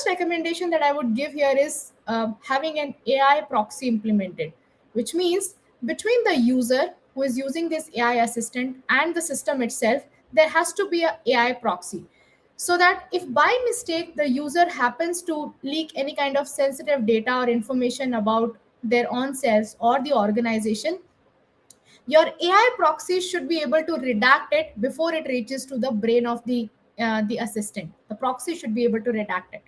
first recommendation that I would give here is having an AI proxy implemented, which means between the user who is using this AI assistant and the system itself, there has to be a AI proxy, so that if by mistake the user happens to leak any kind of sensitive data or information about their own selves or the organization, your AI proxy should be able to redact it before it reaches to the brain of the assistant. The proxy should be able to redact it.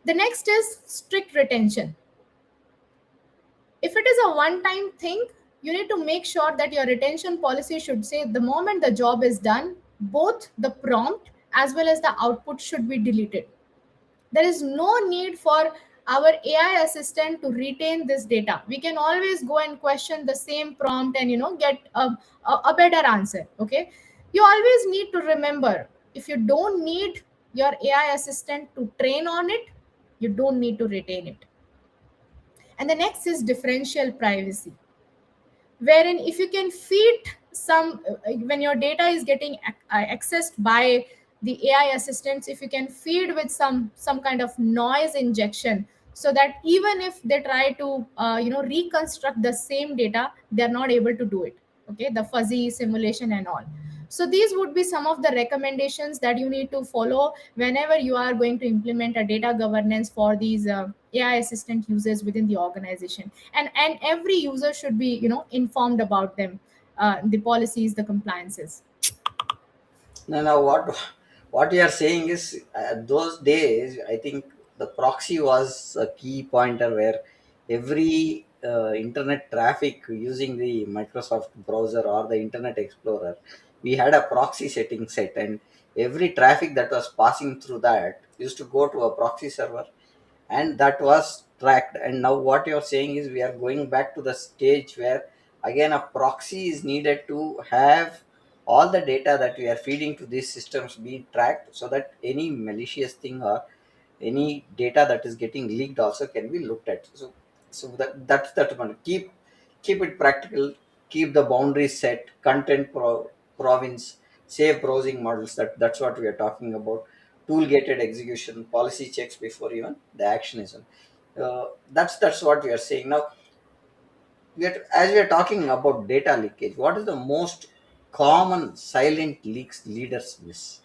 The next is strict retention. If it is a one time thing, you need to make sure that your retention policy should say the moment the job is done, both the prompt as well as the output should be deleted. There is no need for our AI assistant to retain this data. We can always go and question the same prompt and get a better answer. Okay, you always need to remember, if you don't need your AI assistant to train on it, you don't need to retain it. And the next is differential privacy, wherein if you can feed some when your data is getting accessed by the AI assistants, if you can feed with some kind of noise injection, so that even if they try to reconstruct the same data, they're not able to do it. Okay, the fuzzy simulation and all. So these would be some of the recommendations that you need to follow whenever you are going to implement a data governance for these AI assistant users within the organization. And every user should be informed about them, the policies, the compliances. No, no, what you are saying is those days, I think the proxy was a key pointer where every internet traffic using the Microsoft browser or the Internet Explorer, we had a proxy setting set, and every traffic that was passing through that used to go to a proxy server, and that was tracked. And now what you're saying is we are going back to the stage where again a proxy is needed to have all the data that we are feeding to these systems be tracked, so that any malicious thing or any data that is getting leaked also can be looked at. So that's that one. Keep it practical, keep the boundaries set, province, safe browsing models. That's what we are talking about. Tool gated execution, policy checks before even the action is on. That's what we are saying now. As we are talking about data leakage, what is the most common silent leaks leaders miss?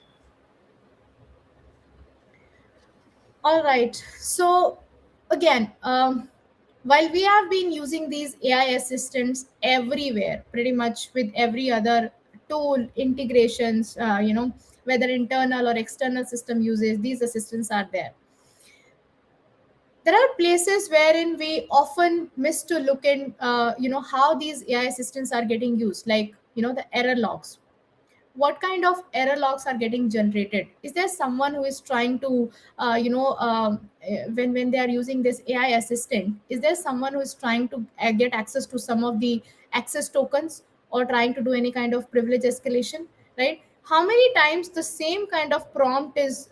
All right. So again, while we have been using these AI assistants everywhere, pretty much with every other tool integrations, whether internal or external system uses, these assistants are there. There are places wherein we often miss to look in, how these AI assistants are getting used, like the error logs. What kind of error logs are getting generated? Is there someone who is trying to when they are using this AI assistant, is there someone who is trying to get access to some of the access tokens, or trying to do any kind of privilege escalation, right? How many times the same kind of prompt is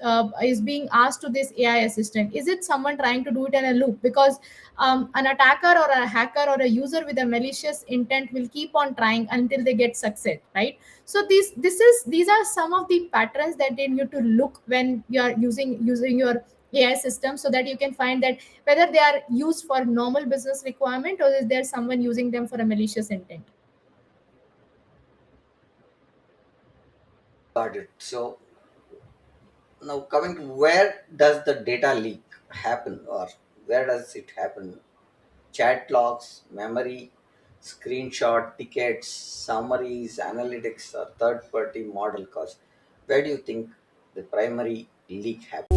being asked to this AI assistant? Is it someone trying to do it in a loop? Because an attacker or a hacker or a user with a malicious intent will keep on trying until they get success, right? So these are some of the patterns that they need to look when you are using your AI system, so that you can find that whether they are used for normal business requirement, or is there someone using them for a malicious intent. Got it. So now coming to where does the data leak happen, or where does it happen? Chat logs, memory, screenshot, tickets, summaries, analytics, or third party model calls. Where do you think the primary leak happens?